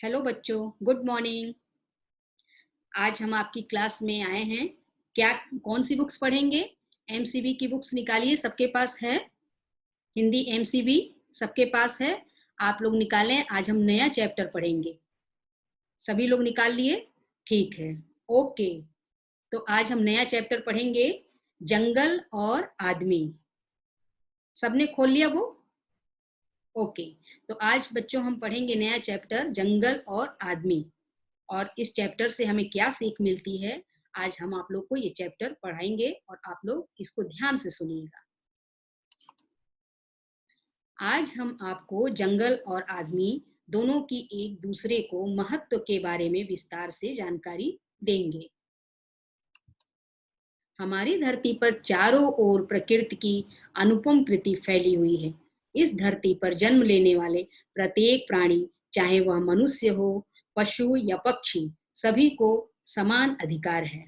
Hello बच्चों, good morning. आज हम आपकी क्लास में आए हैं। क्या कौन सी बुक्स पढ़ेंगे? एमसीबी की बुक्स निकालिए, सबके पास है। हिंदी एमसीबी सबके पास है। आप लोग निकालें, आज हम नया चैप्टर पढ़ेंगे। सभी लोग निकाल लिए? ठीक है, ओके। तो आज हम नया चैप्टर पढ़ेंगे, जंगल और आदमी। सबने खोल लिया वो? ओके। तो आज बच्चों हम पढ़ेंगे नया चैप्टर, जंगल और आदमी। और इस चैप्टर से हमें क्या सीख मिलती है, आज हम आप लोग को ये चैप्टर पढ़ाएंगे और आप लोग इसको ध्यान से सुनिएगा। आज हम आपको जंगल और आदमी दोनों की एक दूसरे को महत्व के बारे में विस्तार से जानकारी देंगे। हमारी धरती पर चारों ओर प्रकृति की अनुपम कृति फैली हुई है। इस धरती पर जन्म लेने वाले प्रत्येक प्राणी, चाहे वह मनुष्य हो, पशु या पक्षी, सभी को समान अधिकार है।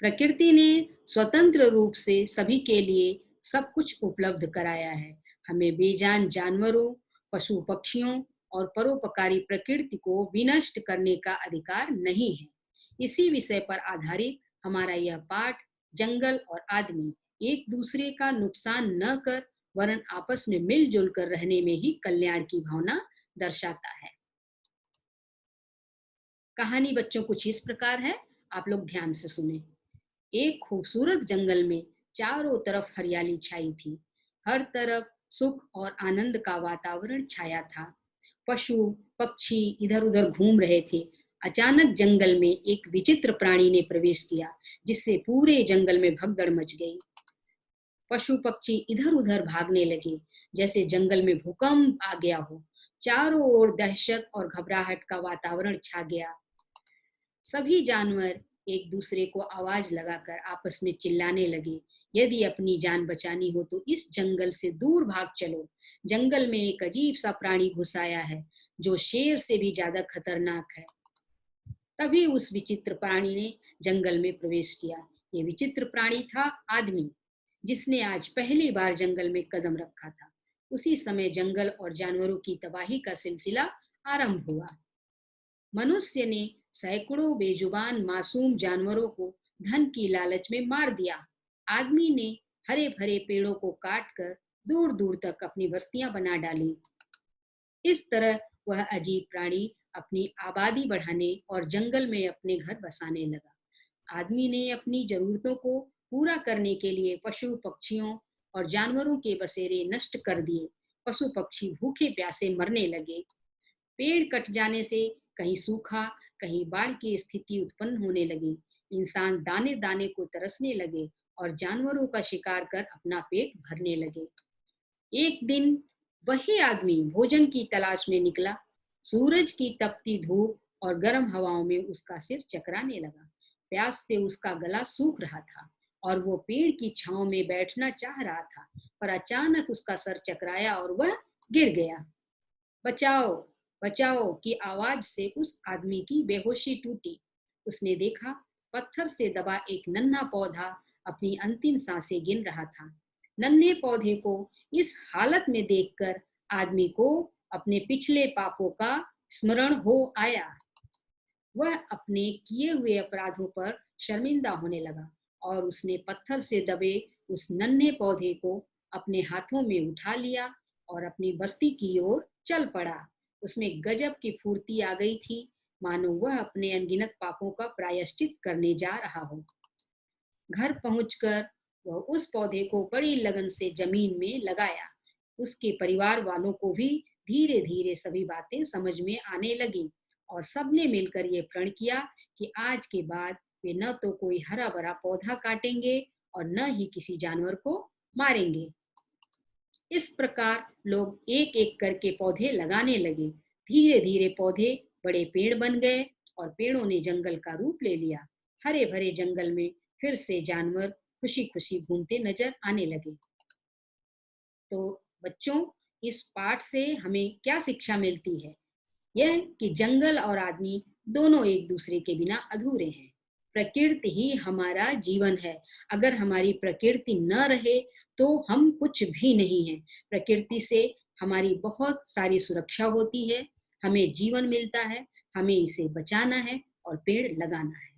प्रकृति ने स्वतंत्र रूप से सभी के लिए सब कुछ उपलब्ध कराया है। हमें बेजान जानवरों, पशु पक्षियों और परोपकारी प्रकृति को विनष्ट करने का अधिकार नहीं है। इसी विषय पर आधारित हमारा यह पाठ, जंगल और आदमी एक दूसरे का नुकसान न कर वरन आपस में मिलजुल कर रहने में ही कल्याण की भावना दर्शाता है। कहानी बच्चों कुछ इस प्रकार है, आप लोग ध्यान से सुने। एक खूबसूरत जंगल में चारों तरफ हरियाली छाई थी। हर तरफ सुख और आनंद का वातावरण छाया था। पशु पक्षी इधर उधर घूम रहे थे। अचानक जंगल में एक विचित्र प्राणी ने प्रवेश किया, जिससे पूरे जंगल में भगदड़ मच गई। पशु पक्षी इधर उधर भागने लगे, जैसे जंगल में भूकंप आ गया हो। चारों ओर दहशत और घबराहट का वातावरण छा गया। सभी जानवर एक दूसरे को आवाज लगाकर आपस में चिल्लाने लगे, यदि अपनी जान बचानी हो तो इस जंगल से दूर भाग चलो। जंगल में एक अजीब सा प्राणी घुस आया है, जो शेर से भी ज्यादा खतरनाक है। तभी उस विचित्र प्राणी ने जंगल में प्रवेश किया। ये विचित्र प्राणी था आदमी, जिसने आज पहली बार जंगल में कदम रखा था। उसी समय जंगल और जानवरों की तबाही का सिलसिला आरंभ हुआ। मनुष्य ने सैकड़ों बेजुबान मासूम जानवरों को धन की लालच में मार दिया। आदमी ने हरे भरे पेड़ों को काटकर दूर दूर तक अपनी बस्तियां बना डाली। इस तरह वह अजीब प्राणी अपनी आबादी बढ़ाने और जंगल में अपने घर बसाने लगा। आदमी ने अपनी जरूरतों को पूरा करने के लिए पशु पक्षियों और जानवरों के बसेरे नष्ट कर दिए। पशु पक्षी भूखे प्यासे मरने लगे। पेड़ कट जाने से कहीं सूखा, कहीं बाढ़ की स्थिति उत्पन्न होने लगी। इंसान दाने दाने को तरसने लगे और जानवरों का शिकार कर अपना पेट भरने लगे। एक दिन वही आदमी भोजन की तलाश में निकला। सूरज की तपती धूप और गर्म हवाओं में उसका सिर चकराने लगा। प्यास से उसका गला सूख रहा था और वो पेड़ की छांव में बैठना चाह रहा था, पर अचानक उसका सर चकराया और वह गिर गया। बचाओ, बचाओ की आवाज से उस आदमी की बेहोशी टूटी। उसने देखा, पत्थर से दबा एक नन्हा पौधा अपनी अंतिम सांसें गिन रहा था। नन्हे पौधे को इस हालत में देखकर आदमी को अपने पिछले पापों का स्मरण हो आया। वह अपने किए हुए अपराधों पर शर्मिंदा होने लगा और उसने पत्थर से दबे उस नन्हे पौधे को अपने हाथों में उठा लिया और अपनी बस्ती की ओर चल पड़ा। उसमें गजब की फुर्ती आ गई थी, मानो वह अपने अनगिनत पापों का प्रायश्चित करने जा रहा हो। घर पहुंचकर वह उस पौधे को बड़ी लगन से जमीन में लगाया। उसके परिवार वालों को भी धीरे धीरे सभी बातें समझ में आने लगी और सबने मिलकर ये प्रण किया कि आज के बाद वे न तो कोई हरा भरा पौधा काटेंगे और न ही किसी जानवर को मारेंगे। इस प्रकार लोग एक एक करके पौधे लगाने लगे। धीरे धीरे पौधे बड़े पेड़ बन गए और पेड़ों ने जंगल का रूप ले लिया। हरे भरे जंगल में फिर से जानवर खुशी खुशी घूमते नजर आने लगे। तो बच्चों, इस पाठ से हमें क्या शिक्षा मिलती है? यह कि जंगल और आदमी दोनों एक दूसरे के बिना अधूरे हैं। प्रकृति ही हमारा जीवन है। अगर हमारी प्रकृति न रहे तो हम कुछ भी नहीं हैं। प्रकृति से हमारी बहुत सारी सुरक्षा होती है। हमें जीवन मिलता है, हमें इसे बचाना है और पेड़ लगाना है।